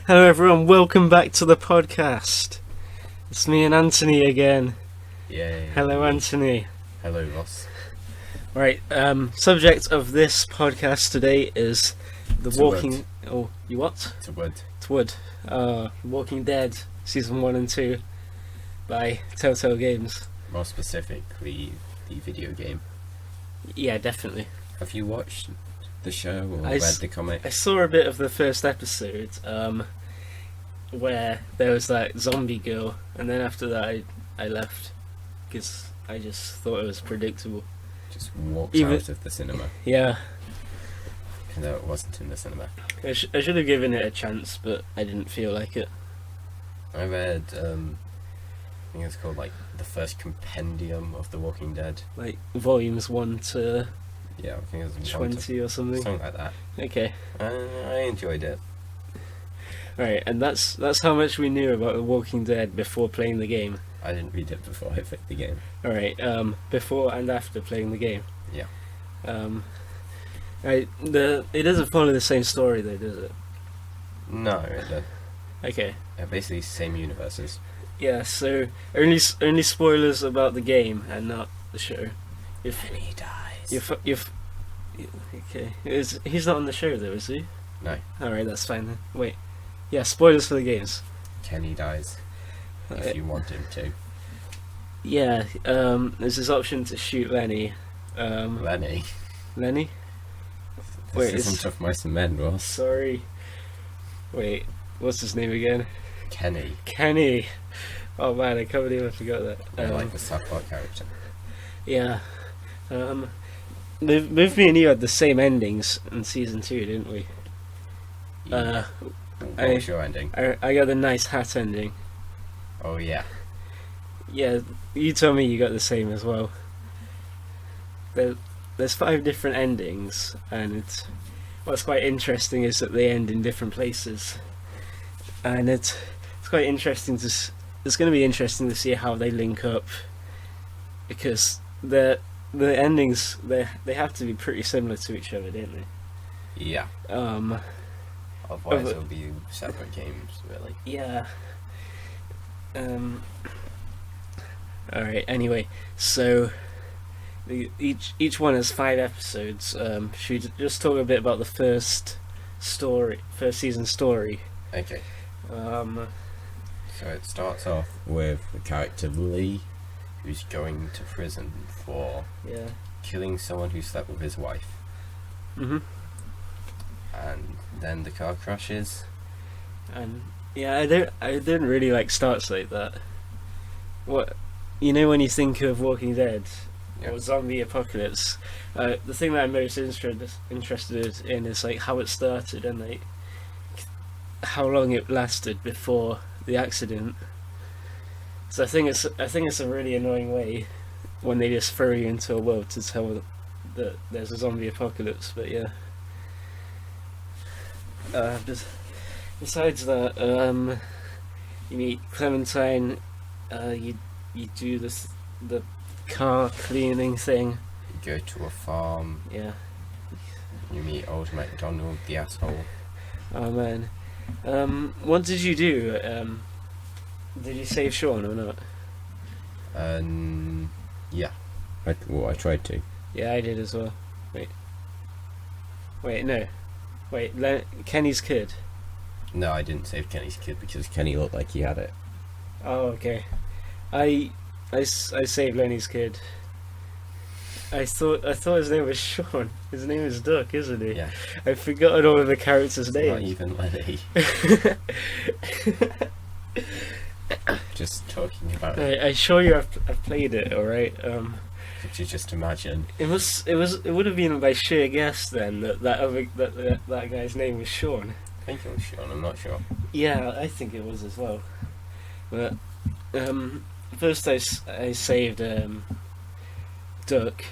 Hello everyone, welcome back to the podcast. It's me and Anthony again. Yay. Hello Anthony. Hello Ross. Right, subject of this podcast today is the To Walking... Wood. Oh, you what? To Wood. To Wood. Walking Dead, Season 1 and 2 by Telltale Games. More specifically, the video game. Yeah, definitely. Have you watched the show or I read the comic? I saw a bit of the first episode, where there was that zombie girl, and then after that I left, because I just thought it was predictable. Just walked Even- out of the cinema. Yeah, Even though it wasn't in the cinema. I should have given it a chance, but I didn't feel like it. I read, I think it's called like the first compendium of The Walking Dead. Like volumes 1 to Yeah, I think it was 20 or something. something like that. Okay, I enjoyed it. right, and that's how much we knew about The Walking Dead before playing the game. I didn't read it before I played the game. All right, before and after playing the game. Yeah. Right, it doesn't follow the same story though, does it? No, they're Okay. basically same universes. Yeah, so only spoilers about the game and not the show. If And he dies. okay, he's not on the show though, is he? No, All right, that's fine then. Wait, yeah, spoilers for the games. Kenny dies. If you want him to. Yeah, there's this option to shoot Lenny. Lenny. Lenny? This Wait, isn't Tough Mice and Men, Ross. Sorry. Wait, what's his name again? Kenny. Kenny. Oh man, I can't believe I forgot that. I like the South Park character. Yeah. Both me and you had the same endings in season 2, didn't we? What was your ending? I got the nice hat ending. Oh yeah. Yeah, you told me you got the same as well. There's 5 different endings, and what's quite interesting is that they end in different places, and it's quite interesting it's going to be interesting to see how they link up, because the endings they have to be pretty similar to each other, don't they? Yeah. Otherwise it'll be separate games, really. Yeah. Alright, anyway, so each one has 5 episodes. Should we just talk a bit about the first season story? Okay. Um, So it starts off with the character Lee, who's going to prison for yeah. killing someone who slept with his wife. Mhm. And then the car crashes. And yeah, I didn't really like starts like that. What, you know, when you think of Walking Dead Yeah. or zombie apocalypse, the thing that I'm most interested in is like how it started and like how long it lasted before the accident. So I think it's a really annoying way when they just throw you into a world to tell that there's a zombie apocalypse. But yeah. Besides that, you meet Clementine. You do the car cleaning thing. You go to a farm. Yeah. You meet Old MacDonald, the asshole. Oh man. What did you do? Did you save Sean or not? Yeah. I tried to. Yeah, I did as well. Wait, no. Wait, Kenny's kid. No, I didn't save Kenny's kid because Kenny looked like he had it. Oh, okay. I saved Lenny's kid. I thought his name was Sean. His name is Duck, isn't he? Yeah. I've forgotten all of the characters' Not names. even Lenny. Just talking about it. I assure you, I've played it. All right. Could you just imagine? It would have been by sheer guess then that guy's name was Sean. I think it was Sean, I'm not sure. Yeah, I think it was as well. But first I saved Duck.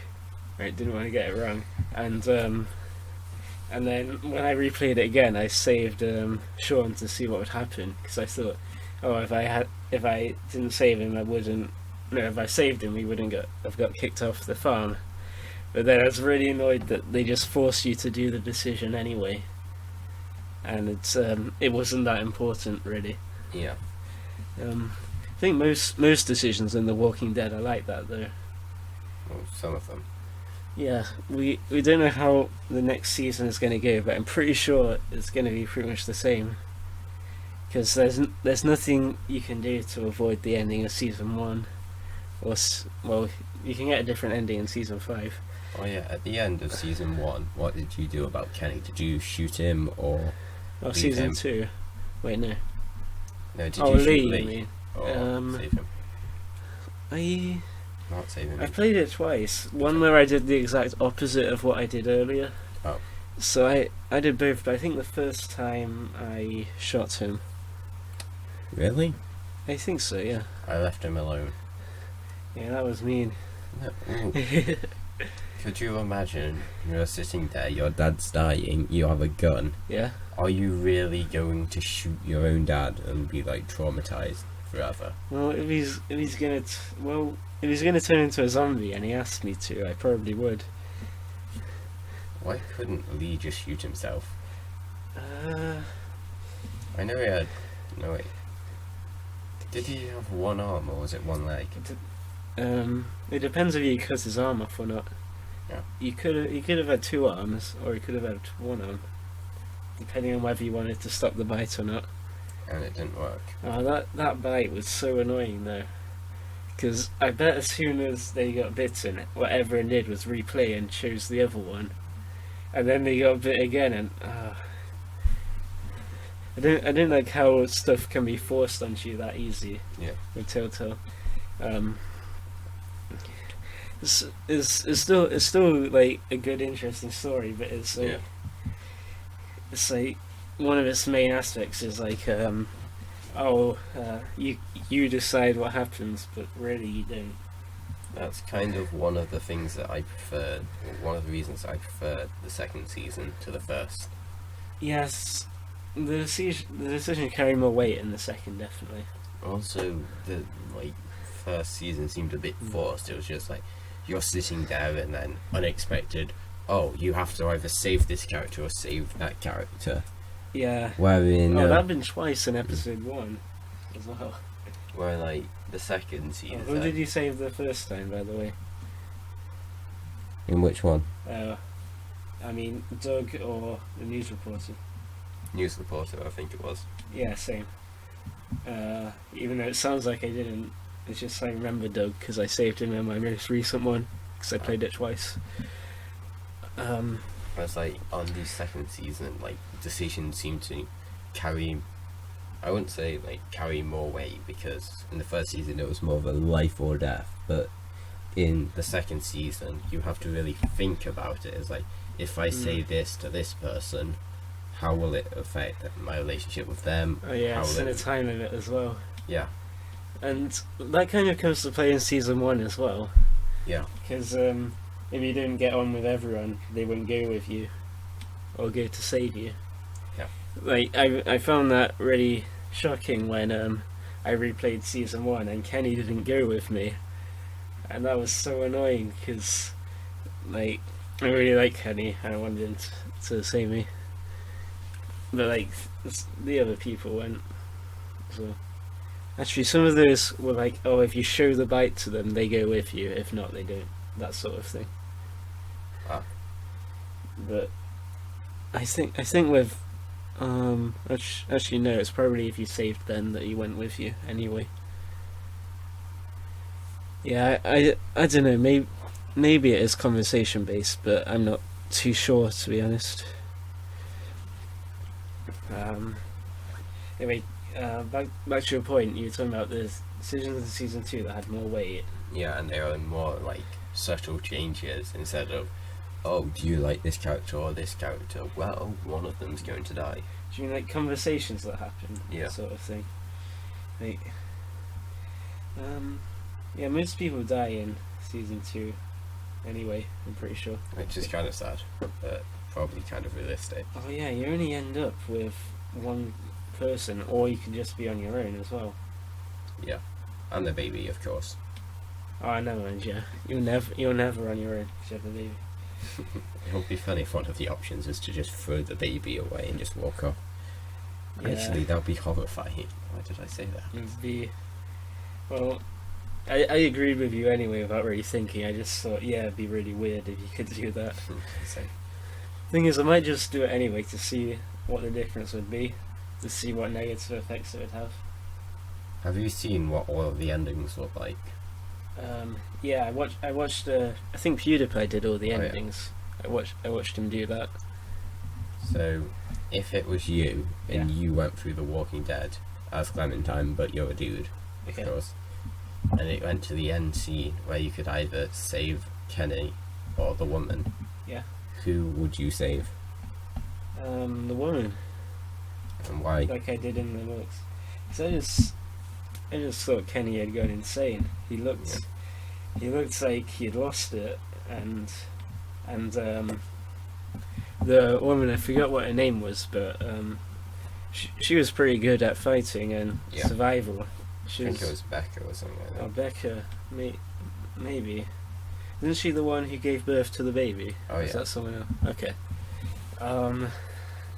Right, didn't want to get it wrong, and then when I replayed it again, I saved Sean to see what would happen, because I thought, oh, if I didn't save him, if I saved him, he wouldn't have got kicked off the farm. But then I was really annoyed that they just forced you to do the decision anyway. and it wasn't that important really. Yeah. I think most decisions in The Walking Dead are like that though. Well, some of them. Yeah, we don't know how the next season is going to go, but I'm pretty sure it's going to be pretty much the same. Because there's nothing you can do to avoid the ending of season 1. Well, you can get a different ending in season 5. Oh yeah, at the end of season 1, what did you do about Kenny? Did you shoot him or Oh, leave season him? 2. Wait, no. No, did Oh, you shoot Lee, Lee? you mean? Or save him? I Not save him. I played it twice. One where I did the exact opposite of what I did earlier. Oh. So I did both, but I think the first time I shot him. Really? I think so, yeah. I left him alone. Yeah, that was mean. No. Ooh. Could you imagine you're sitting there, your dad's dying, you have a gun. Yeah. Are you really going to shoot your own dad and be like traumatized forever? Well, if he's gonna turn into a zombie and he asked me to, I probably would. Why couldn't Lee just shoot himself? Uh, I know he had. No wait. Did he have one arm or was it one leg? it depends if you cut his arm off or not. Yeah. He could have had 2 arms, or he could have had 1 arm, depending on whether you wanted to stop the bite or not. And it didn't work. Oh, that bite was so annoying though, because I bet as soon as they got bitten, what everyone did was replay and chose the other one, and then they got bit again, and I don't like how stuff can be forced onto you that easy. Yeah. With Telltale. It's still like a good, interesting story, but it's like, Yeah. it's like one of its main aspects is like you decide what happens, but really you don't. That's kind of one of the things that I preferred, or one of the reasons I preferred the second season to the first. Yes, the decision carried more weight in the second, definitely. Also, the first season seemed a bit forced. It was just like you're sitting there and then unexpected. Oh, you have to either save this character or save that character. Yeah. Wherein that happened twice in episode 1 as well. where like the second season. Who did you save the first time, by the way? In which one? I mean, Doug or the news reporter? News reporter, I think it was. Yeah, same. Even though it sounds like I didn't, it's just I remember Doug because I saved him in my most recent one because I played it twice. Whereas like on the second season, like decisions seem to carry. I wouldn't say like carry more weight because in the first season it was more of a life or death, but in the second season you have to really think about it. It's like, if I say this to this person, how will it affect my relationship with them? Oh yeah, How it's will in a it- time limit as well. Yeah, And that kind of comes to play in season 1 as well. yeah, Because if you didn't get on with everyone, they wouldn't go with you or go to save you. Yeah. Like I found that really shocking when I replayed season 1 and Kenny didn't go with me, and that was so annoying because like I really like Kenny and I wanted him to save me, but like the other people went. So actually, some of those were like, oh, if you show the bite to them, they go with you. If not, they don't. That sort of thing. Ah. But I think with actually no, it's probably if you saved Ben that he went with you anyway. Yeah, I don't know. Maybe it is conversation based, but I'm not too sure, to be honest. Anyway, back to your point. You were talking about the decisions in season 2 that had more weight. yeah, and they are more like subtle changes instead of, oh, do you like this character or this character? Well, one of them's going to die. Do you mean like conversations that happen? Yeah. Sort of thing. Like, yeah, most people die in season 2. Anyway, I'm pretty sure. Which is kind of sad, but probably kind of realistic. Oh yeah, you only end up with one person, or you can just be on your own as well. Yeah, and the baby, of course. Oh, I know, and yeah, you're never on your own. 'Cause you have a baby. It would be funny if one of the options is to just throw the baby away and just walk off. Yeah, Actually, that would be horrifying. Why did I say that? it'd be. Well, I agreed with you anyway without really thinking. I just thought, yeah, it'd be really weird if you could do that. So, Thing is, I might just do it anyway to see what the difference would be, to see what negative effects it would have. have you seen what all of the endings look like? Yeah, I watched. I think PewDiePie did all the Oh, yeah. endings. I watched him do that. So, if it was you and you went through The Walking Dead as Clementine, but you're a dude, Okay. of course, and it went to the end scene where you could either save Kenny or the woman, Yeah. who would you save The woman, and why? like I did in the books. So I just thought Kenny had gone insane. He looked like he'd lost it, and the woman, I forgot what her name was, but she was pretty good at fighting and Yeah. survival. I She think it was Becca or something like that. Oh, Becca, maybe. Isn't she the one who gave birth to the baby? Oh, Is yeah. that someone else? Okay.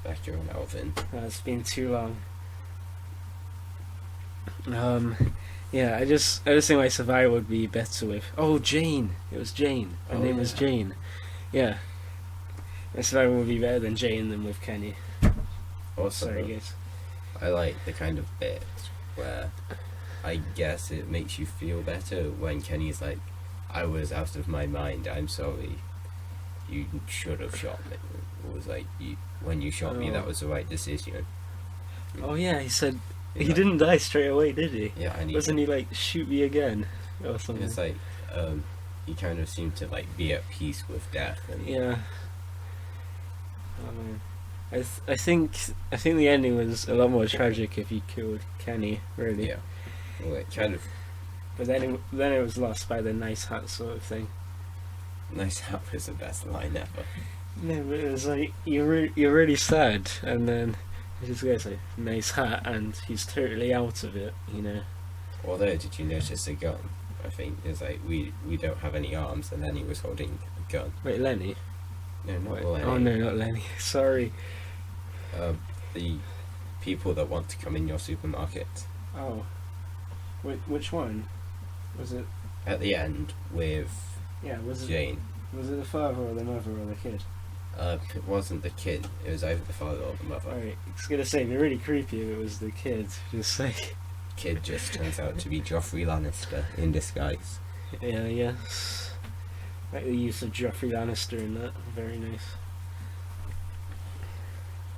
Becca and Alvin. It's been too long. Yeah, I just think my survival would be better with. Oh, Jane. It was Jane. Her Oh, name was yeah. Jane. Yeah. My survival would be better than Jane than with Kenny. Also, Sorry, guys. I like the kind of bit where I guess it makes you feel better when Kenny's like, I was out of my mind, I'm sorry. You should have shot me. It was like, when you shot me, Oh. that was the right decision. Oh yeah, he said he It's like- didn't die straight away, did he? Yeah, and Wasn't he like shoot me again or something? it's like, he kind of seemed to like be at peace with death. And Yeah. I think the ending was a lot more tragic if he killed Kenny, really. Yeah. Well, it kind of, But then it was lost by the nice hat sort of thing. nice hat was the best line ever. No, but it was like you're really sad, and then this guy's like nice hat, and he's totally out of it, you know. Although, did you notice the gun? I think it's like, we don't have any arms, and then he was holding a gun. Wait, Lenny? No, not Wait, Lenny. oh no, not Lenny. Sorry. The people that want to come in your supermarket. Oh, wait, which one? Was it? At the end with Yeah, was it? Jane. Was it the father or the mother or the kid? It wasn't the kid, it was either the father or the mother. Alright, I was gonna say it'd be really creepy if it was the kid. Just like, Kid just turns out to be Joffrey Lannister in disguise. yeah, yes. Like the use of Joffrey Lannister in that, very nice.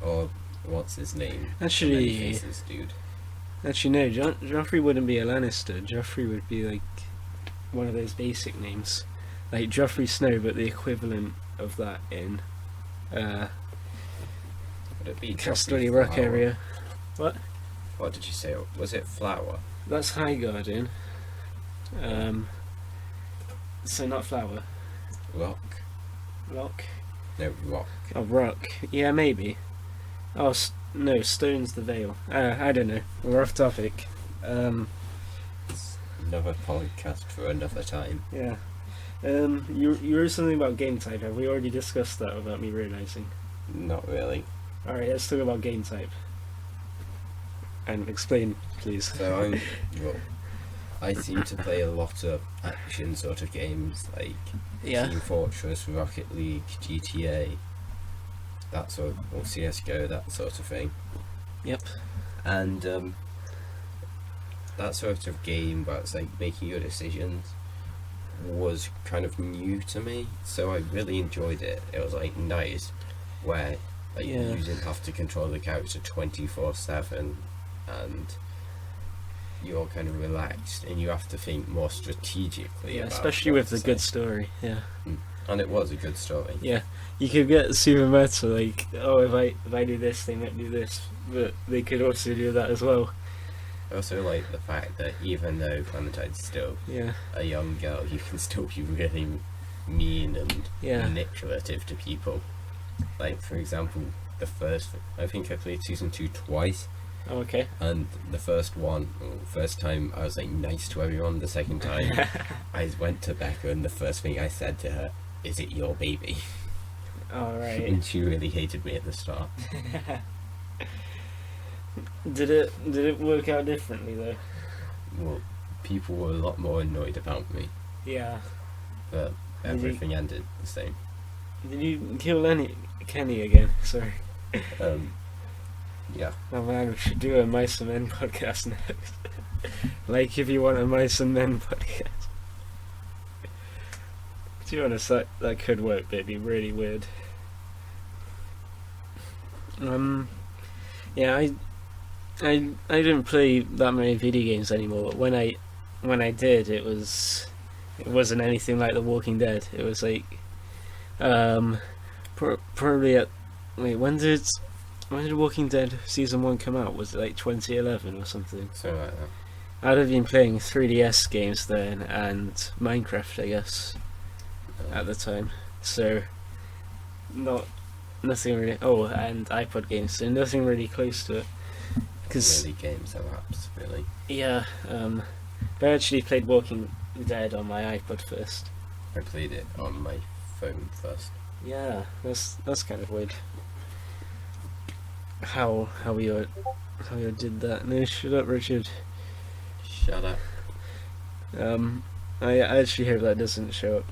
Or, what's his name? Actually- Many Faces dude. Actually, no, Joffrey wouldn't be a Lannister. Joffrey would be like one of those basic names, like Joffrey Snow, but the equivalent of that in Would it be Casterly Joffrey Rock Flower? area. What did you say? Was it Flower? That's High Garden. So not Flower. Rock? Lock. No, Rock. Oh, Rock. Yeah, maybe. Oh, no, Stone's the Vale. I don't know. We're off topic. It's another podcast for another time. Yeah. You wrote something about game type. Have we already discussed that without me realizing? Not really. Alright, let's talk about game type. And explain, please. So I seem to play a lot of action sort of games like Yeah. Team Fortress, Rocket League, GTA, that sort of, or CS:GO, that sort of thing. Yep. And that sort of game where it's like making your decisions was kind of new to me, so I really enjoyed it. It was like nice, where like Yeah. you didn't have to control the character 24/7, and you're kind of relaxed, and you have to think more strategically. Yeah, about especially what with to the say. good story. Yeah. And it was a good story. Yeah. You could get super meta, like, oh, if I do this, they might do this, but they could also do that as well. I also like the fact that even though Clementine's still Yeah. a young girl, you can still be really mean and Yeah. manipulative to people. Like, for example, I think I played season 2 twice, Oh, okay. and the first time I was like nice to everyone. The second time I went to Becca, and the first thing I said to her, "Is it your baby?" Alright. And she really hated me at the start. Did it work out differently though? Well, people were a lot more annoyed about me, Yeah. but everything ended the same. Did you kill Kenny again? Sorry. Yeah. Oh man, we should do a Mice and Men podcast next. Like if you want a Mice and Men podcast. To be honest, that could work, but it'd be really weird. Yeah, I didn't play that many video games anymore. But when I did, it wasn't anything like The Walking Dead. It was like, probably at when did Walking Dead season 1 come out? Was it like 2011 or something? Something like that. I'd have been playing 3DS games then and Minecraft, I guess, at the time. So, nothing really. Oh, and iPod games. So nothing really close to it. Cause, really games or apps, really. Yeah, but I actually played Walking Dead on my iPod first. I played it on my phone first. Yeah, that's kind of weird. How you did that? No, shut up, Richard. Shut up. I actually hope that doesn't show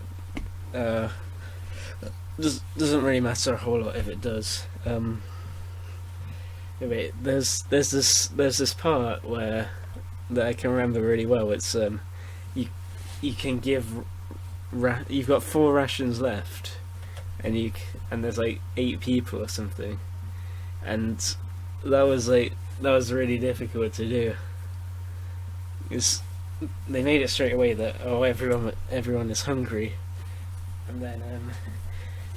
up. Doesn't really matter a whole lot if it does. Wait, there's this part where that I can remember really well. It's you can give you've got 4 rations left, and there's like 8 people or something, and that was really difficult to do. They made it straight away that everyone is hungry, and then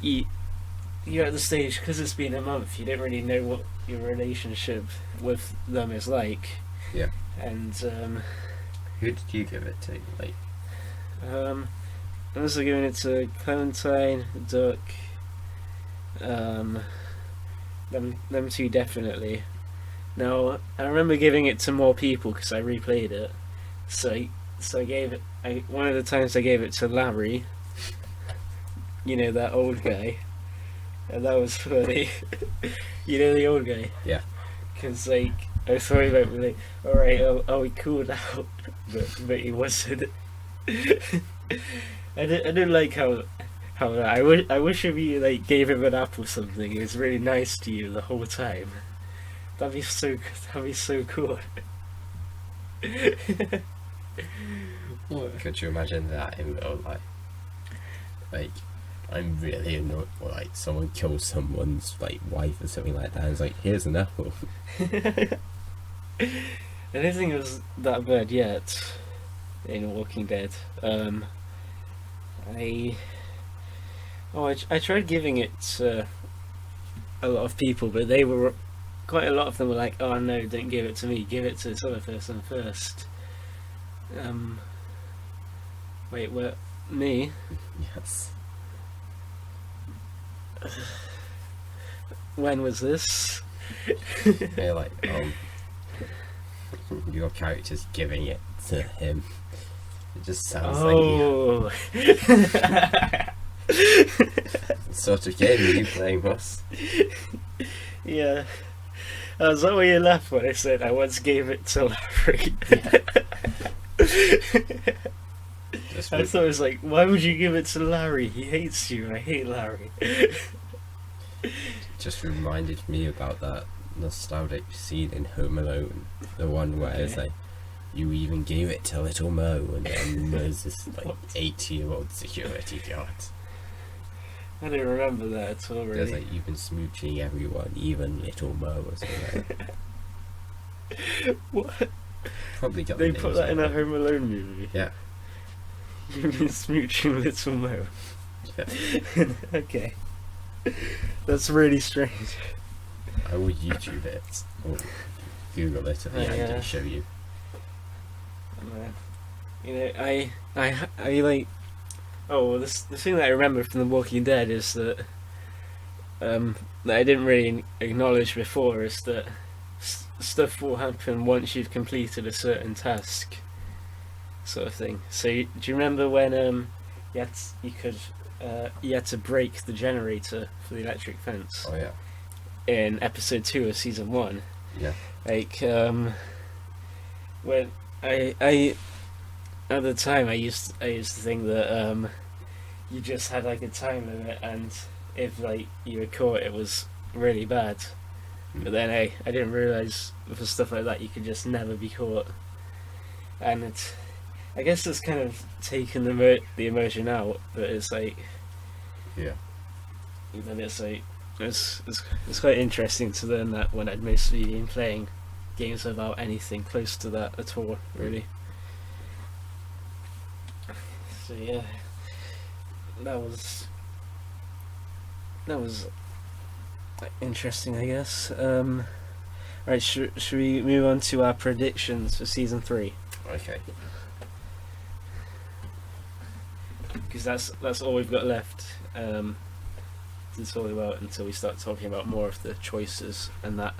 you're at the stage, because it's been a month, you don't really know what your relationship with them is like. Yeah. And who did you give it to? Like, I'm also giving it to Clementine, Duck, them 2 definitely. Now I remember giving it to more people because I replayed it. So I gave it. One of the times I gave it to Larry. You know, that old guy. And that was funny. You know, the old guy? Yeah. Because, like, I thought he might be like, alright, are we cool now? But he wasn't. I didn't like how I wish if you, like, gave him an apple or something, he was really nice to you the whole time. That'd be so cool. Could you imagine that in real life? Like, I'm really annoyed, or like someone kills someone's like wife or something like that, and it's like, here's an apple. I don't think it was that bad yet in Walking Dead. I tried giving it to a lot of people, but quite a lot of them were like, oh no, don't give it to me, give it to this other person first. Wait, what? Me? Yes. When was this? Yeah, like, your character's giving it to him. It just sounds like the sort of game are you playing, Ross? Yeah. Was that why you laughed when I said I once gave it to Larry? I thought it was like, why would you give it to Larry? He hates you, and I hate Larry. Just reminded me about that nostalgic scene in Home Alone, the one where it's like, you even gave it to little Mo, and then there's this like 80-year-old security guard. I don't remember that at all, really. There's like, you've been smooching everyone, even little Mo or something like that. What? Probably got They the put that in a Home Alone movie? Yeah. You've been smooching little Mo. Yeah. Okay. That's really strange. I will YouTube it, or Google it at the end and show you. You know, I like. Oh, the thing that I remember from The Walking Dead is that that I didn't really acknowledge before is that stuff will happen once you've completed a certain task, sort of thing. So, do you remember when you had to break the generator for the electric fence? Oh yeah. In episode 2 of season 1, Yeah. Like, when I at the time I used to think that you just had like a time limit, and if like you were caught, it was really bad. But then I didn't realise for stuff like that you could just never be caught, and I guess it's kind of taken the emotion out. But it's like, Yeah. then it's like it's quite interesting to learn that when I'd mostly been playing games without anything close to that at all, really. So yeah, that was interesting, I guess. Right, should we move on to our predictions for season 3? Okay. Because that's all we've got left to talk about until we start talking about more of the choices and that.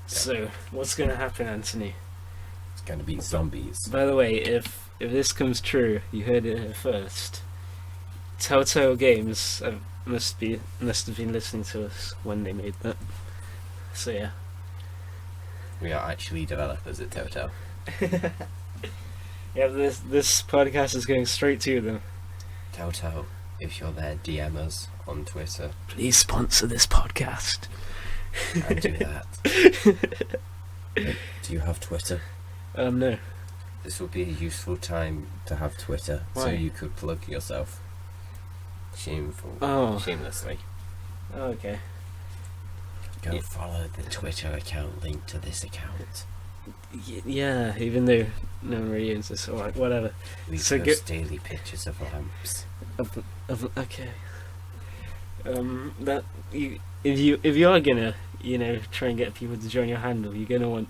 So, what's going to happen, Anthony? It's going to be zombies. By the way, if this comes true, you heard it here first. Telltale Games must have been listening to us when they made that. So yeah. We are actually developers at Telltale. Yeah, this podcast is going straight to them. Telltale, if you're there, DM us on Twitter. Please sponsor this podcast. I'd do that. Do you have Twitter? No. This would be a useful time to have Twitter, Why? so you could plug yourself. Oh. Shamelessly. Oh, okay. Go Yeah. follow the Twitter account linked to this account. Yeah, even though no one really uses this, alright, whatever. We So post daily pictures of lamps. Okay. That if you are gonna try and get people to join your handle, you're gonna want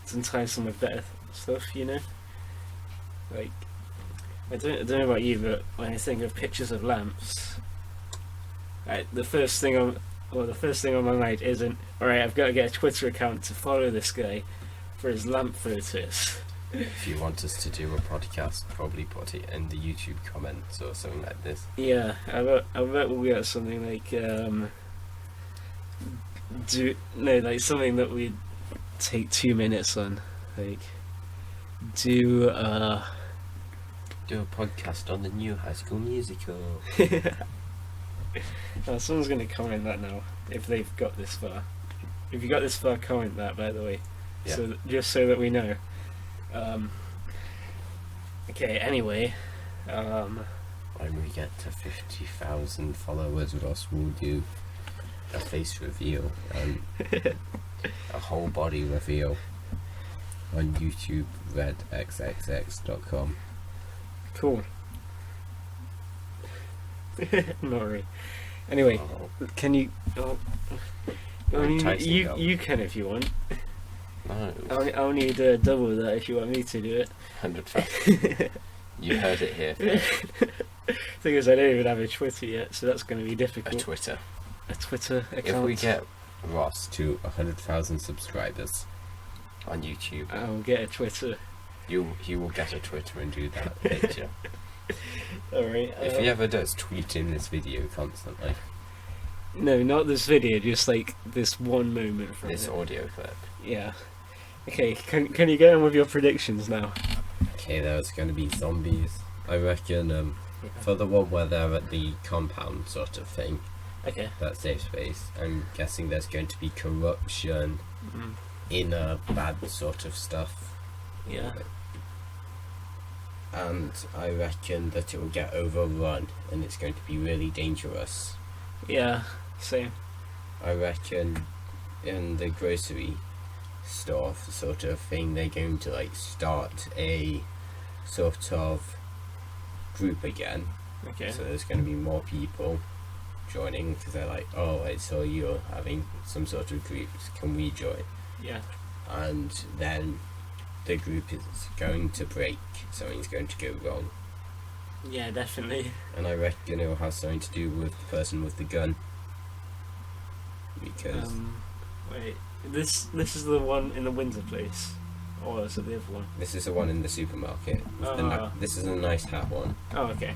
to entice them with better stuff, Like, I don't know about you, but when I think of pictures of lamps, the first thing on my mind isn't, alright, I've got to get a Twitter account to follow this guy for his lamp photos. If you want us to do a podcast, probably put it in the YouTube comments or something like this. Yeah, I bet we'll get something like something that we'd take 2 minutes on, like do a podcast on the new High School Musical. Someone's going to comment that now if they've got this far. If you got this far, comment that, by the way. Yeah. So just so that we know. Okay. Anyway, when we get to 50,000 followers, Ross will do a face reveal and a whole body reveal on YouTube, redxxx.com. Cool. Not really. Anyway, can you? I mean, you can if you want. No. I'll need double that if you want me to do it. 100%. You heard it here first. Thing is, I don't even have a Twitter yet, so that's going to be difficult. A Twitter account. If we get Ross to 100,000 subscribers on YouTube, I'll get a Twitter. He will get a Twitter and do that picture. Alright. If he ever does tweet in this video constantly. No, not this video, just like this one moment from this audio clip. Yeah. Okay, can you get on with your predictions now? Okay, there's going to be zombies. I reckon for the one where they're at the compound sort of thing. Okay. That safe space. I'm guessing there's going to be corruption, inner bad sort of stuff. Yeah. And I reckon that it will get overrun and it's going to be really dangerous. Yeah, same. I reckon in the grocery store sort of thing, they're going to like start a sort of group again. Okay. So there's going to be more people joining because they're like, oh, I saw you're having some sort of groups, can we join? Yeah. And then the group is going to break, something's going to go wrong. Yeah, definitely. And I reckon it will have something to do with the person with the gun. Because wait, this is the one in the Windsor place, or is it the other one? this is the one in the supermarket. This is a nice hat one. Oh, okay.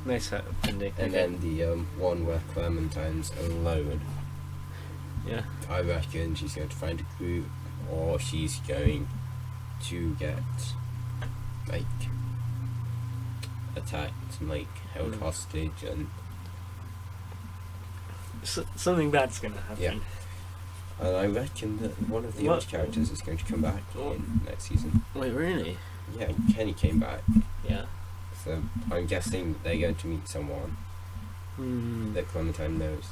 Nice hat, Andy. And then the one where Clementine's alone. Yeah. I reckon she's going to find a group, or she's going to get like attacked and like held hostage, and something bad's gonna happen. Yeah. And I reckon that one of the old characters is going to come back in next season. Wait, really? Yeah, Kenny came back. Yeah. So I'm guessing they're going to meet someone that Clementine knows.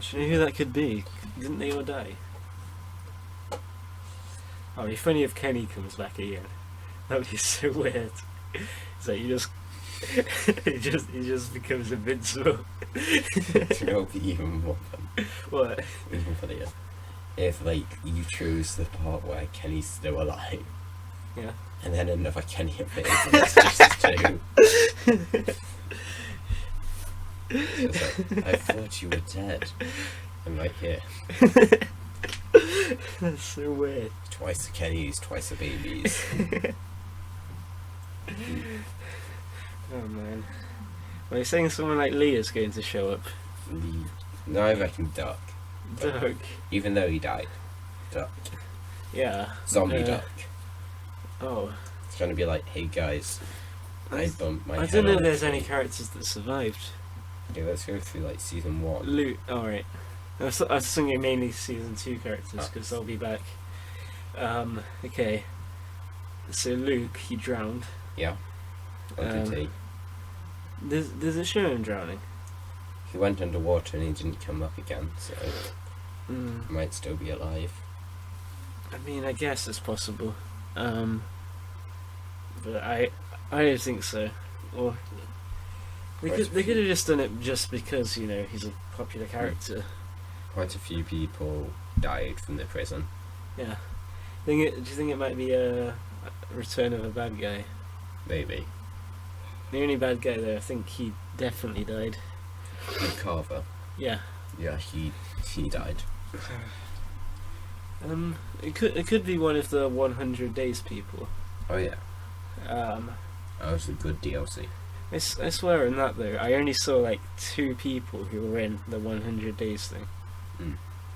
Do you know who that could be? Didn't they all die? Oh, it'd be funny if Kenny comes back again. That would be so weird. It's like he just becomes invincible. It'll be even more fun. What? Even funnier. If like you chose the part where Kenny's still alive. Yeah. And then another Kenny appears and it's just two. It's like, I thought you were dead. I'm right here. That's so weird. Twice the Kennys, twice the babies. Oh man. Well, you're saying someone like Lee is going to show up. Lee. No, I reckon Duck. Duck. Even though he died. Duck. Yeah. Zombie Duck. Oh. It's gonna be like, hey guys, I bumped my head. I don't know on if a there's tree. any characters that survived. Okay, let's go through like season 1. Luke. Alright. I was thinking mainly season 2 characters because they'll be back. Okay. So Luke, he drowned. Yeah. What did he? There's a show him drowning. He went underwater and he didn't come up again, so he might still be alive. I mean, I guess it's possible. But I don't think so. Or they could have just done it just because, you know, he's a popular character. Quite a few people died from the prison. Yeah. Do you think it might be a return of a bad guy? Maybe. The only bad guy there, I think he definitely died. Luke Carver. Yeah. Yeah, he died. It could be one of the 100 Days people. Oh yeah. That was a good DLC. I swear in that though, I only saw like 2 people who were in the 100 Days thing.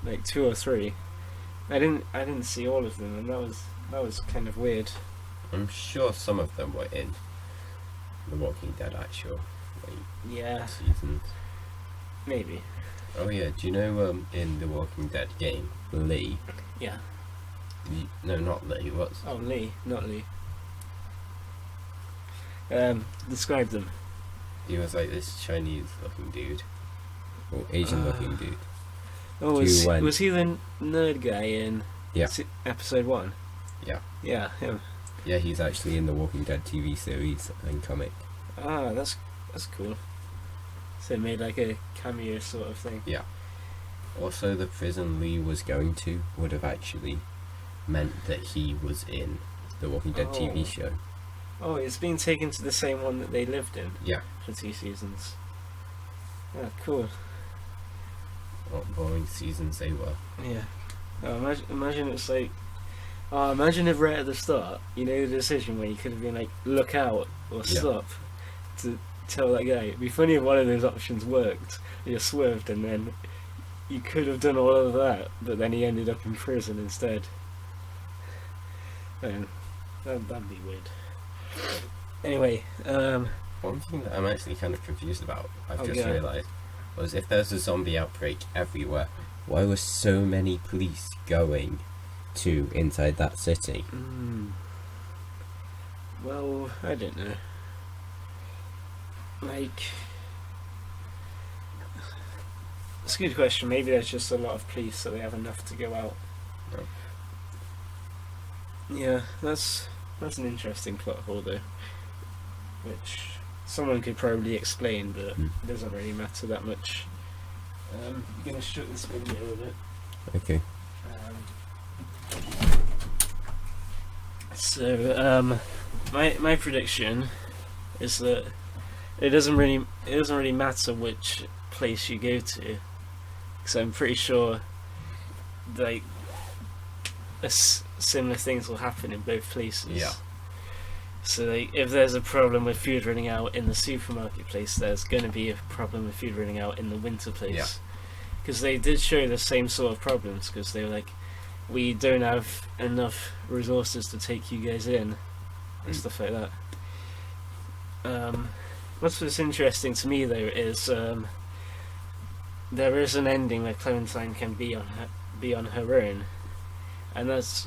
Like 2 or 3. I didn't see all of them, and that was kind of weird. I'm sure some of them were in The Walking Dead actual seasons. Maybe. Oh yeah, do you know in The Walking Dead game, Lee? Yeah. No, not Lee, what's... Oh, Lee, not Lee. Describe them. He was like this Chinese looking dude. Or Asian looking dude. Oh, was he the nerd guy in episode 1? Yeah. Yeah, him. Yeah, he's actually in the Walking Dead TV series and comic. Ah, that's cool. So it made like a cameo sort of thing. Yeah. Also, the prison Lee was going to would have actually meant that he was in the Walking Dead TV show. Oh, it's been taken to the same one that they lived in. Yeah. For 2 seasons. Ah, cool. What boring seasons they were. Yeah. Oh, imagine it's like... Oh, imagine if right at the start, you know the decision where you could have been like, look out or stop to tell that guy. It'd be funny if one of those options worked. You swerved and then you could have done all of that, but then he ended up in prison instead. That'd be weird. Anyway, one thing that I'm actually kind of confused about, I've just yeah. realised, was if there's a zombie outbreak everywhere, why were so many police going to inside that city? Well, I don't know. Like, it's a good question. Maybe there's just a lot of police, so they have enough to go out. No. Yeah, that's an interesting plot hole though, which someone could probably explain, but it doesn't really matter that much. I'm gonna shut this video a bit. Okay. So, my prediction is that it doesn't really matter which place you go to, because I'm pretty sure like similar things will happen in both places. Yeah. So like, if there's a problem with food running out in the supermarket place, there's going to be a problem with food running out in the winter place. Yeah. because they did show the same sort of problems, because they were like, we don't have enough resources to take you guys in and stuff like that. What's interesting to me though is there is an ending where Clementine can be on her own, and that's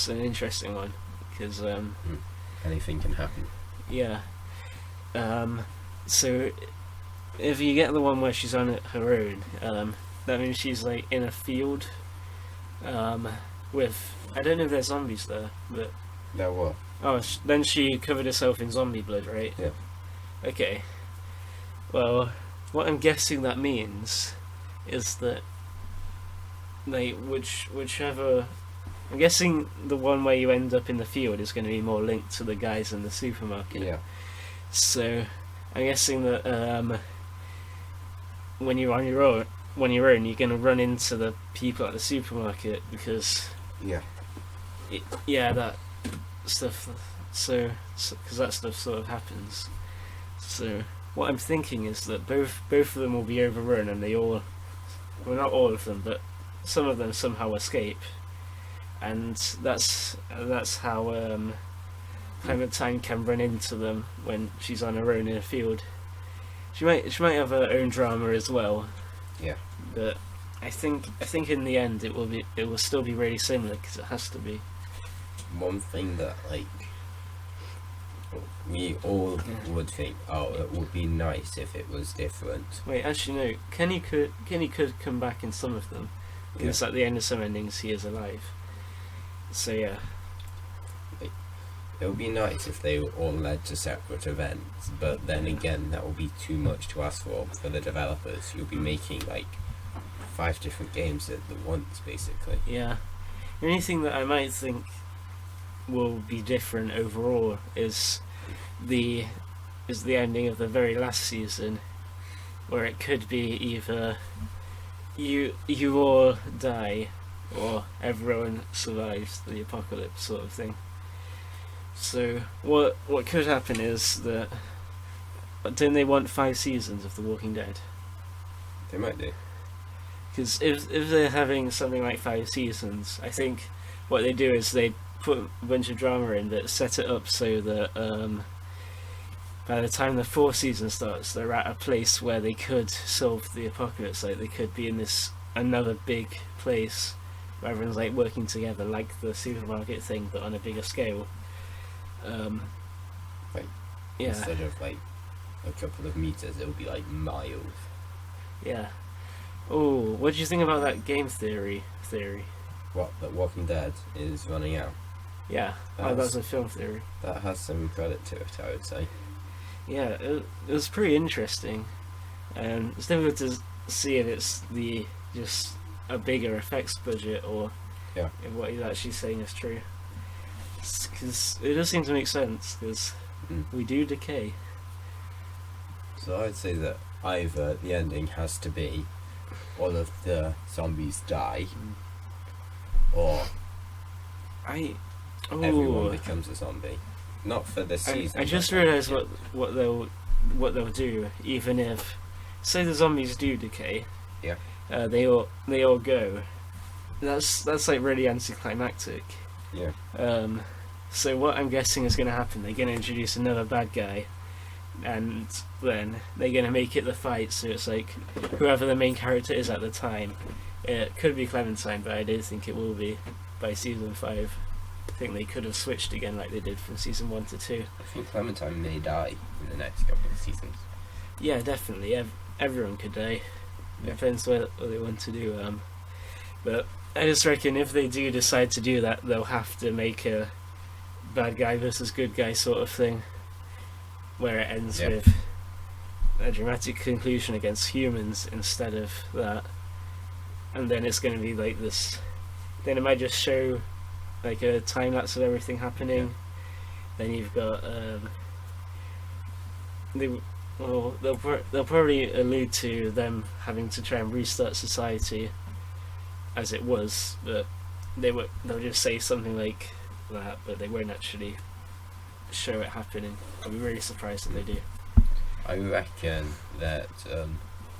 an interesting one, because anything can happen. yeah. So if you get the one where she's on her own, that means she's like in a field with, I don't know if there's zombies there, but There were. oh, then she covered herself in zombie blood, right? Yeah. Okay. Well, what I'm guessing that means is that whichever, I'm guessing the one where you end up in the field is going to be more linked to the guys in the supermarket. Yeah. So I'm guessing that when you're on your own, you're going to run into the people at the supermarket, because Yeah. that stuff. So because that stuff sort of happens. So what I'm thinking is that both of them will be overrun, and they all, well, not all of them, but some of them somehow escape, and that's how Clementine can run into them when she's on her own in a field. She might have her own drama as well. Yeah. But I think in the end it will still be really similar, because it has to be. One thing that we all would think, oh, it would be nice if it was different. Wait, actually no. Kenny could come back in some of them, because at the end of some endings he is alive. So yeah. It would be nice if they all led to separate events, but then again, that would be too much to ask for the developers. You'll be making like 5 different games at the once, basically. Yeah. The only thing that I might think will be different overall is the ending of the very last season, where it could be either you all die or everyone survives the apocalypse, sort of thing. So what could happen is that, don't they want 5 seasons of The Walking Dead? They might do. Because if they're having something like 5 seasons, I think what they do is they put a bunch of drama in, but set it up so that by the time the 4th season starts, they're at a place where they could solve the apocalypse. Like, they could be in this another big place where everyone's like working together, like the supermarket thing, but on a bigger scale. Like, yeah. Instead of like a couple of meters, it'll be like miles. Yeah. Oh, what do you think about that game theory? What, that Walking Dead is running out? Yeah. That's a film theory. That has some credit to it, I would say. Yeah, it was pretty interesting. It's difficult to see if it's just a bigger effects budget, or if what he's actually saying is true. Because it does seem to make sense, because we do decay. So I'd say that either the ending has to be all of the zombies die, or everyone becomes a zombie. Not for this season. I just realised what they'll do, even if, say, the zombies do decay. Yeah. They all go. That's like really anticlimactic. Yeah. So what I'm guessing is going to happen, they're going to introduce another bad guy, and then they're going to make it the fight, so it's like whoever the main character is at the time. It could be Clementine, but I don't think it will be by season 5. I think they could have switched again like they did from season 1 to 2. I think Clementine may die in the next couple of seasons. Yeah, definitely. Everyone could die. Yeah. Depends what they want to do. But I just reckon if they do decide to do that, they'll have to make a bad guy versus good guy sort of thing, where it ends with a dramatic conclusion against humans instead of that. And then it's going to be like this. Then it might just show like a time lapse of everything happening. Then you've got they'll probably allude to them having to try and restart society as it was, but they'll just say something like that, but they won't actually show it happening. I'll be really surprised if they do. I reckon that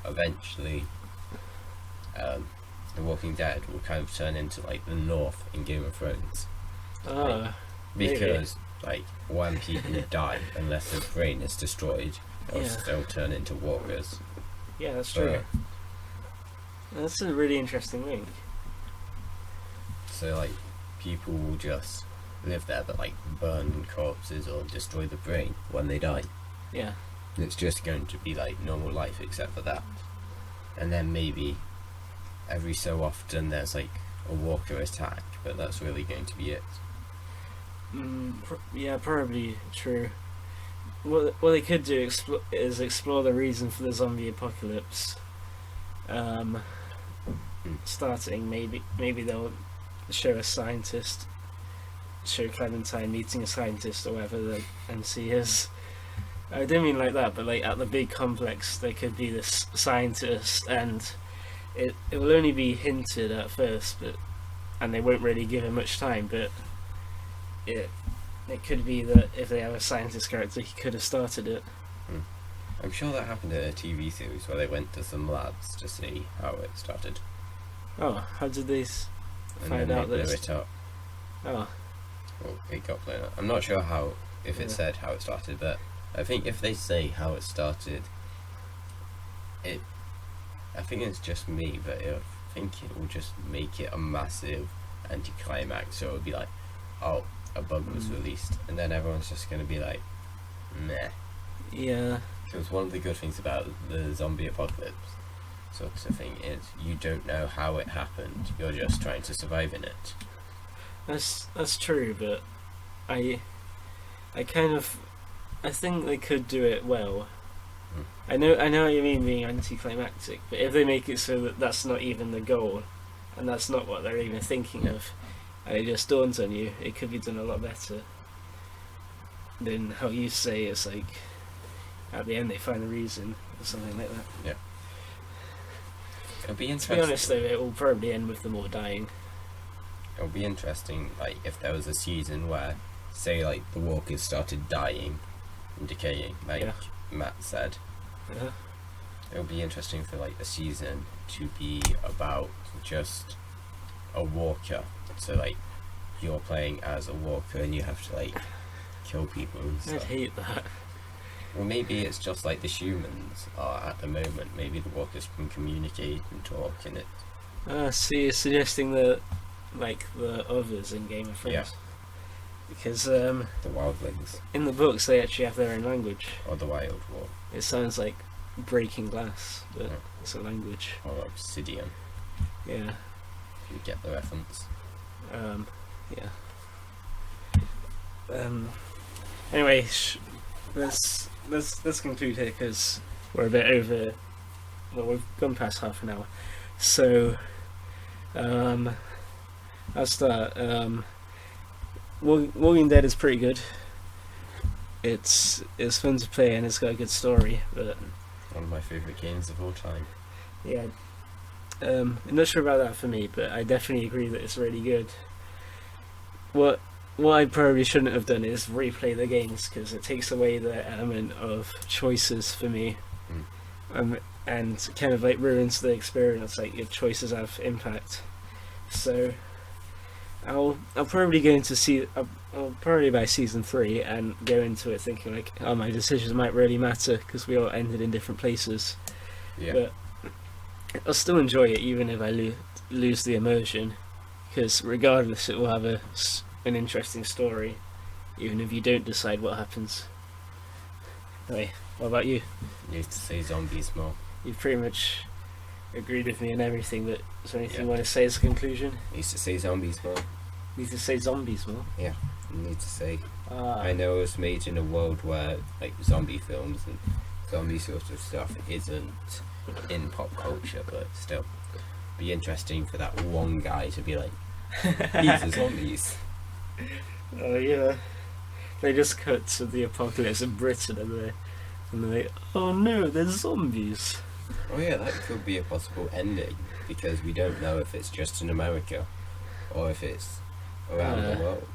eventually The Walking Dead will kind of turn into like the North in Game of Thrones. Oh, Because like when people die, unless their brain is destroyed, they'll Yeah. still turn into warriors. yeah, that's true. That's a really interesting link. So like people will just live there but like burn corpses or destroy the brain when they die. Yeah. It's just going to be like normal life except for that. And then maybe every so often there's like a walker attack, but that's really going to be it. Yeah, probably true. What they could do is explore the reason for the zombie apocalypse. Starting maybe they'll show a scientist, show Clementine meeting a scientist or whatever the MC is. I don't mean like that, but like at the big complex there could be this scientist, and it will only be hinted at first, and they won't really give him much time, but it could be that if they have a scientist character, he could have started it. I'm sure that happened in a TV series where they went to some labs to see how it started. Oh, how did they And find then out they blew this? it up. Oh, Well, it got blown up. I'm not sure if it Yeah. said how it started, but I think if they say how it started, I think it's just me, but I think it will just make it a massive anticlimax. So it'll be like, oh, a bug was released, and then everyone's just going to be like, meh. yeah. Because one of the good things about the zombie apocalypse sort of thing is you don't know how it happened. You're just trying to survive in it. That's true, but I think they could do it well. I know what you mean being anticlimactic, but if they make it so that that's not even the goal, and that's not what they're even thinking of, and it just dawns on you, it could be done a lot better than how you say it's like at the end they find a reason or something like that. Yeah. It'll be To interesting. be honest though, it will probably end with them all dying. It'll be interesting, like, if there was a season where, say, like, the walkers started dying and decaying, like Yeah. Matt said. Uh-huh. It'll be interesting for, like, a season to be about just a walker. So, like, you're playing as a walker and you have to, like, kill people and I'd stuff. hate that. Well, maybe it's just like the humans are at the moment. Maybe the walkers can communicate and talk in it. So you're suggesting that, like, the others in Game of Thrones? Yeah. Because The wildlings in the books they actually have their own language. or the wild war It sounds like breaking glass, but Yeah. it's a language. or obsidian. Yeah. If you get the reference. Yeah. Anyway, let's conclude here because we're a bit over. Well, we've gone past half an hour, so I'll start. Walking Dead is pretty good. It's fun to play and it's got a good story, but One of my favourite games of all time. yeah, I'm not sure about that for me, but I definitely agree that it's really good. What I probably shouldn't have done is replay the games because it takes away the element of choices for me, and kind of like ruins the experience. Like your choices have impact. So I'll probably go into I'll probably by season 3 and go into it thinking like, oh, my decisions might really matter because we all ended in different places. Yeah. But I'll still enjoy it even if I lose the immersion, because regardless it will have an interesting story even if you don't decide what happens. Anyway, what about you? You used to say zombies more. You've pretty much agreed with me on everything, but is there anything Yeah. you want to say as a conclusion? You used to say zombies more. You need to say zombies more. You need to say. Ah, I know it was made in a world where like zombie films and zombie sort of stuff isn't in pop culture, but still be interesting for that one guy to be like, these are zombies. Oh yeah. They just cut to the apocalypse in Britain and they're like, oh no, there's zombies. Oh yeah, that could be a possible ending because we don't know if it's just in America or if it's around the world.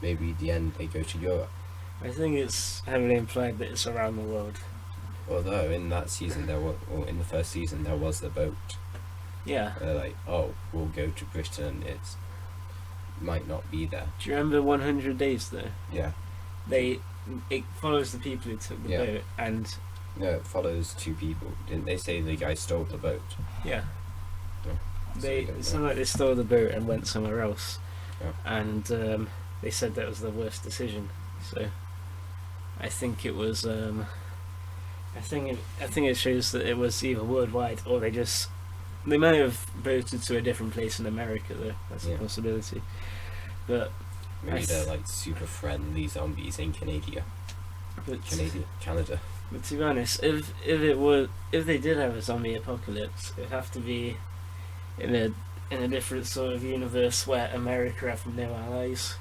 Maybe at the end they go to Europe. I think it's heavily implied that it's around the world. Although in that season in the first season there was the boat. Yeah. They're like, oh, we'll go to Britain. It might not be there. Do you remember 100 Days though? Yeah. It follows the people who took the boat, and No, it follows two people. Didn't they say the guy stole the boat? yeah, No. it's not like they stole the boat and went somewhere else, Yeah. and they said that was the worst decision. So I think it was. I think it shows that it was either worldwide or they may have boated to a different place in America though. That's a possibility. But maybe they're like super friendly zombies in Canada. But to be honest, if they did have a zombie apocalypse, it'd have to be in a different sort of universe where America have no allies.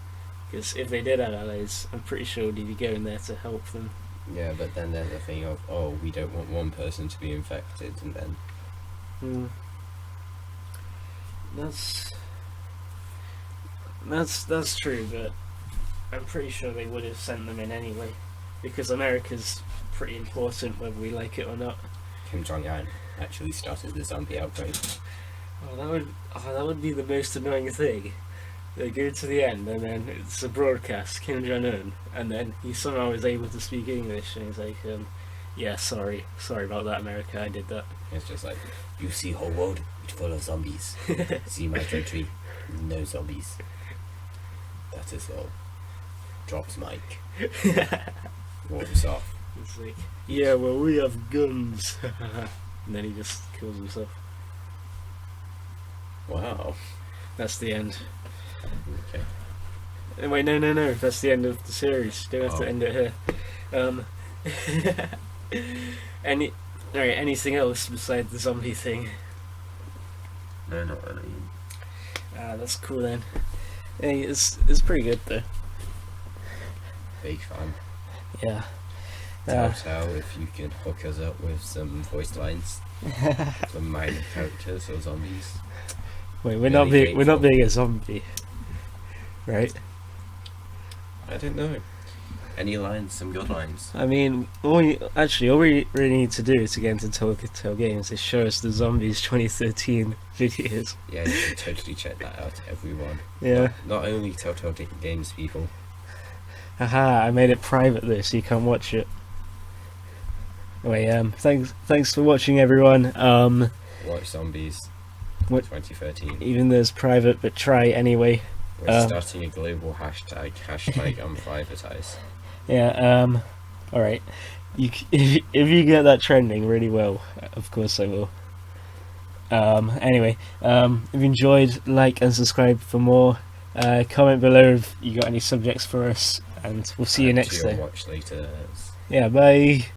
Because if they did have allies, I'm pretty sure they'd be going there to help them. Yeah, but then there's the thing of, oh, we don't want one person to be infected, and then That's true, but I'm pretty sure they would have sent them in anyway, because America's pretty important whether we like it or not. Kim Jong-un actually started the zombie outbreak. That would be the most annoying thing. They go to the end and then it's a broadcast, Kim Jong-un, and then he somehow is able to speak English and he's like, yeah, sorry about that, America, I did that. It's just like, you see whole world, it's full of zombies. See my country, no zombies. That is all. Drops mic. Walks off. It's like, yeah, well, we have guns. And then he just kills himself. Wow. That's the end. Okay. Wait, no, that's the end of the series. You don't have to end it here. Anything else besides the zombie thing? No, not really. That's cool then. Hey, it's pretty good though. Big fan. Yeah. Telltale, if you can hook us up with some voice lines from minor characters or zombies. Wait, we're not being a zombie, right? I don't know. Any lines? Some good lines. I mean, all we really need to do to get into Telltale Games is show us the Zombies 2013 videos. Yeah, you should totally check that out, everyone. Yeah. Not only Telltale Games people. Haha, I made it private though, so you can't watch it. Anyway, thanks for watching, everyone. Watch Zombies. What? 2013. Even though it's private, but try anyway. We're starting a global hashtag unprivatize. Yeah. All right. If you get that trending really well, of course I will. Anyway, if you enjoyed, like and subscribe for more. Comment below if you got any subjects for us, and we'll see you next time. Watch later. Yeah. Bye.